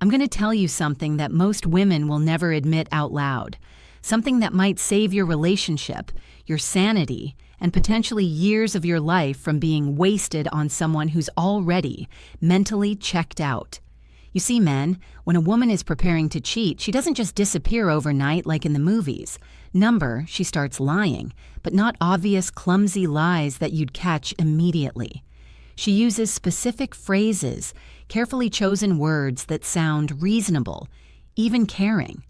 I'm going to tell you something that most women will never admit out loud. Something that might save your relationship, your sanity, and potentially years of your life from being wasted on someone who's already mentally checked out. You see, men, when a woman is preparing to cheat, she doesn't just disappear overnight like in the movies. She starts lying, but not obvious, clumsy lies that you'd catch immediately. She uses specific phrases, carefully chosen words that sound reasonable, even caring.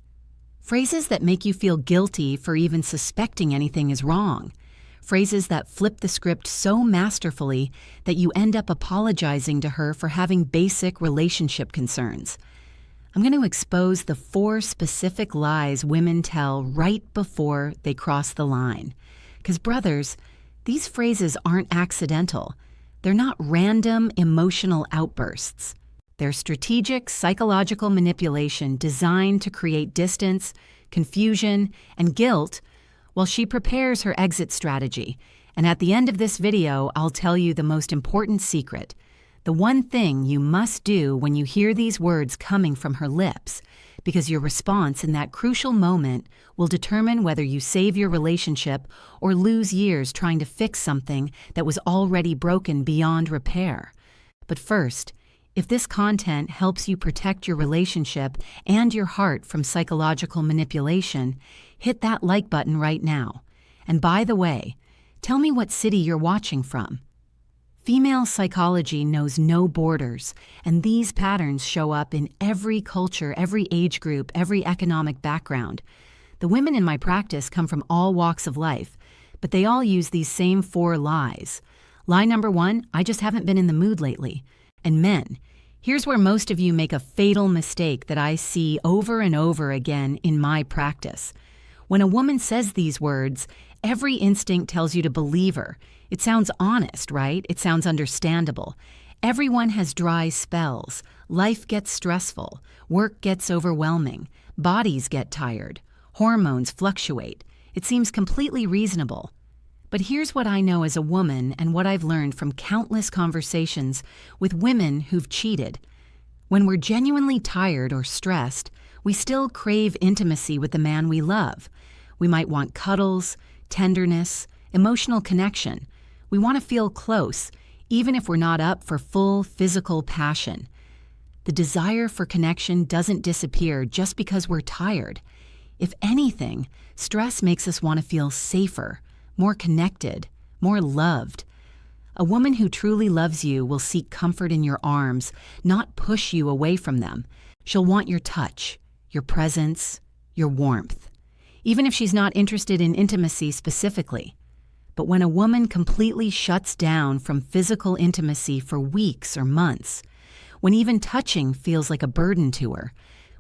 Phrases that make you feel guilty for even suspecting anything is wrong. Phrases that flip the script so masterfully that you end up apologizing to her for having basic relationship concerns. I'm going to expose the 4 specific lies women tell right before they cross the line. Because, brothers, these phrases aren't accidental. They're not random emotional outbursts. They're strategic psychological manipulation designed to create distance, confusion, and guilt while she prepares her exit strategy. And at the end of this video, I'll tell you the most important secret. The one thing you must do when you hear these words coming from her lips, because your response in that crucial moment will determine whether you save your relationship or lose years trying to fix something that was already broken beyond repair. But first, if this content helps you protect your relationship and your heart from psychological manipulation, hit that like button right now. And by the way, tell me what city you're watching from. Female psychology knows no borders, and these patterns show up in every culture, every age group, every economic background. The women in my practice come from all walks of life, but they all use these same 4 lies. Lie number 1, I just haven't been in the mood lately. And men, here's where most of you make a fatal mistake that I see over and over again in my practice. When a woman says these words, every instinct tells you to believe her. It sounds honest, right? It sounds understandable. Everyone has dry spells. Life gets stressful. Work gets overwhelming. Bodies get tired. Hormones fluctuate. It seems completely reasonable. But here's what I know as a woman and what I've learned from countless conversations with women who've cheated. When we're genuinely tired or stressed, we still crave intimacy with the man we love. We might want cuddles, tenderness, emotional connection. We want to feel close, even if we're not up for full physical passion. The desire for connection doesn't disappear just because we're tired. If anything, stress makes us want to feel safer, more connected, more loved. A woman who truly loves you will seek comfort in your arms, not push you away from them. She'll want your touch, your presence, your warmth, even if she's not interested in intimacy specifically. But when a woman completely shuts down from physical intimacy for weeks or months, when even touching feels like a burden to her,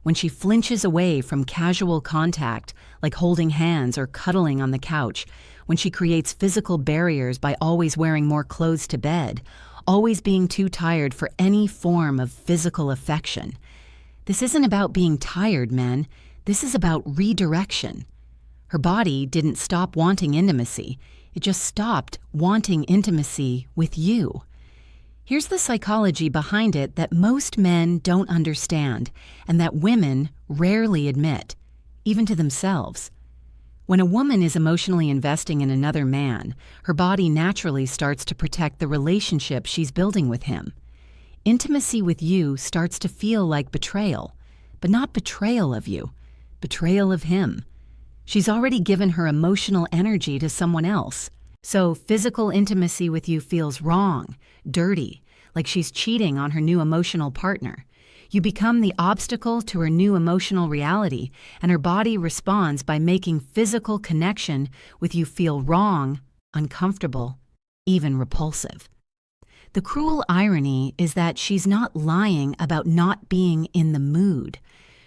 when she flinches away from casual contact, like holding hands or cuddling on the couch, when she creates physical barriers by always wearing more clothes to bed, always being too tired for any form of physical affection. This isn't about being tired, men. This is about redirection. Her body didn't stop wanting intimacy. It just stopped wanting intimacy with you. Here's the psychology behind it that most men don't understand and that women rarely admit, even to themselves. When a woman is emotionally investing in another man, her body naturally starts to protect the relationship she's building with him. Intimacy with you starts to feel like betrayal, but not betrayal of you, betrayal of him. She's already given her emotional energy to someone else. So physical intimacy with you feels wrong, dirty, like she's cheating on her new emotional partner. You become the obstacle to her new emotional reality, and her body responds by making physical connection with you feel wrong, uncomfortable, even repulsive. The cruel irony is that she's not lying about not being in the mood.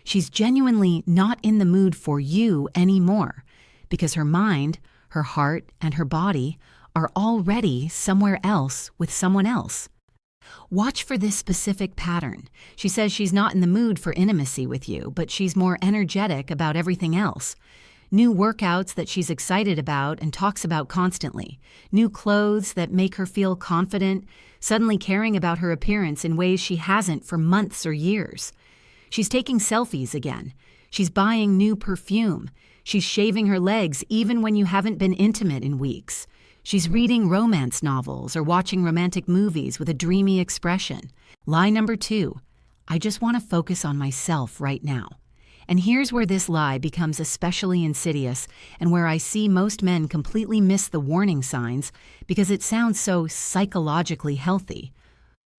She's genuinely not in the mood for you anymore, because her mind, her heart, and her body are already somewhere else with someone else. Watch for this specific pattern. She says she's not in the mood for intimacy with you, but she's more energetic about everything else. New workouts that she's excited about and talks about constantly. New clothes that make her feel confident, suddenly caring about her appearance in ways she hasn't for months or years. She's taking selfies again. She's buying new perfume. She's shaving her legs even when you haven't been intimate in weeks. She's reading romance novels or watching romantic movies with a dreamy expression. Lie number 2, I just want to focus on myself right now. And here's where this lie becomes especially insidious and where I see most men completely miss the warning signs because it sounds so psychologically healthy.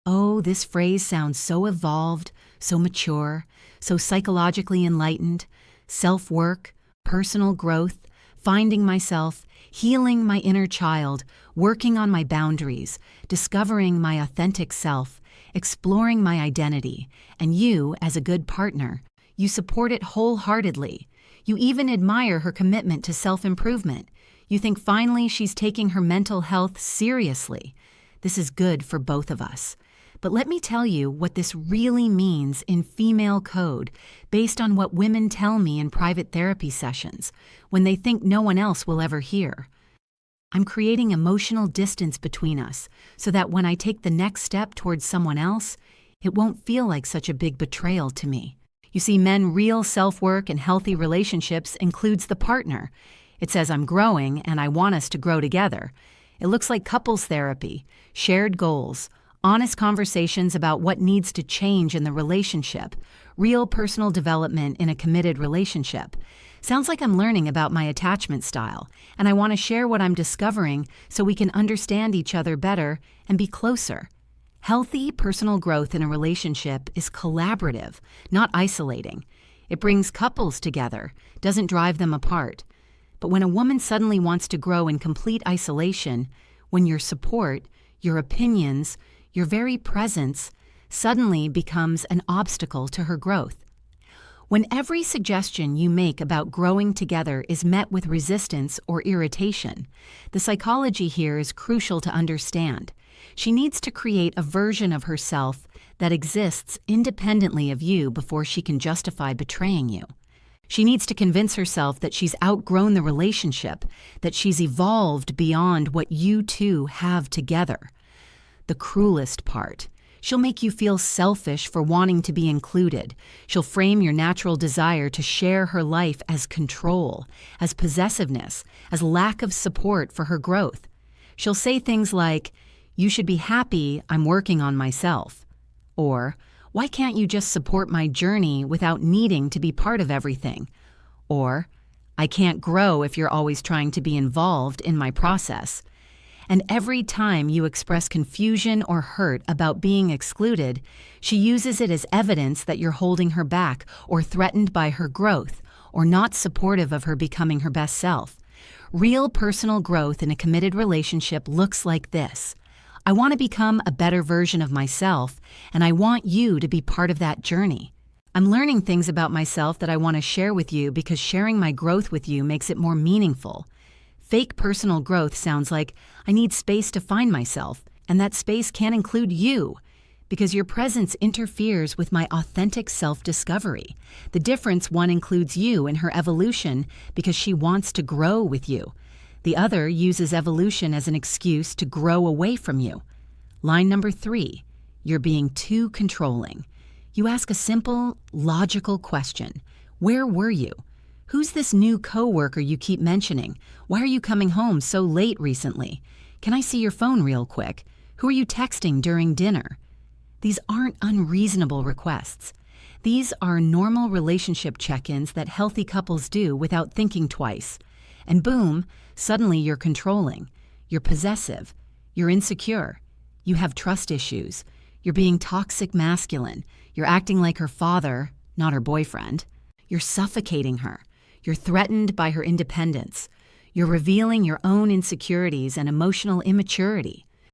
Oh, this phrase sounds so evolved, so mature, so psychologically enlightened. Self-work, personal growth, finding myself, healing my inner child, working on my boundaries, discovering my authentic self, exploring my identity, and you, as a good partner, you support it wholeheartedly. You even admire her commitment to self-improvement. You think finally she's taking her mental health seriously. This is good for both of us. But let me tell you what this really means in female code, based on what women tell me in private therapy sessions, when they think no one else will ever hear. I'm creating emotional distance between us, so that when I take the next step towards someone else, it won't feel like such a big betrayal to me. You see, men, real self-work and healthy relationships includes the partner. It says I'm growing and I want us to grow together. It looks like couples therapy, shared goals, honest conversations about what needs to change in the relationship, real personal development in a committed relationship. Sounds like I'm learning about my attachment style, and I want to share what I'm discovering so we can understand each other better and be closer. Healthy personal growth in a relationship is collaborative, not isolating. It brings couples together, doesn't drive them apart. But when a woman suddenly wants to grow in complete isolation, when your support, your opinions, your very presence suddenly becomes an obstacle to her growth. When every suggestion you make about growing together is met with resistance or irritation, the psychology here is crucial to understand. She needs to create a version of herself that exists independently of you before she can justify betraying you. She needs to convince herself that she's outgrown the relationship, that she's evolved beyond what you two have together. The cruelest part. She'll make you feel selfish for wanting to be included. She'll frame your natural desire to share her life as control, as possessiveness, as lack of support for her growth. She'll say things like, "You should be happy I'm working on myself." Or, "Why can't you just support my journey without needing to be part of everything?" Or, "I can't grow if you're always trying to be involved in my process." And every time you express confusion or hurt about being excluded, she uses it as evidence that you're holding her back or threatened by her growth or not supportive of her becoming her best self. Real personal growth in a committed relationship looks like this. I want to become a better version of myself, and I want you to be part of that journey. I'm learning things about myself that I want to share with you because sharing my growth with you makes it more meaningful. Fake personal growth sounds like I need space to find myself, and that space can't include you, because your presence interferes with my authentic self-discovery. The difference: one includes you in her evolution because she wants to grow with you. The other uses evolution as an excuse to grow away from you. Line number 3, you're being too controlling. You ask a simple, logical question. Where were you? Who's this new coworker you keep mentioning? Why are you coming home so late recently? Can I see your phone real quick? Who are you texting during dinner? These aren't unreasonable requests. These are normal relationship check-ins that healthy couples do without thinking twice. And boom, suddenly you're controlling. You're possessive. You're insecure. You have trust issues. You're being toxic masculine. You're acting like her father, not her boyfriend. You're suffocating her. You're threatened by her independence. You're revealing your own insecurities and emotional immaturity.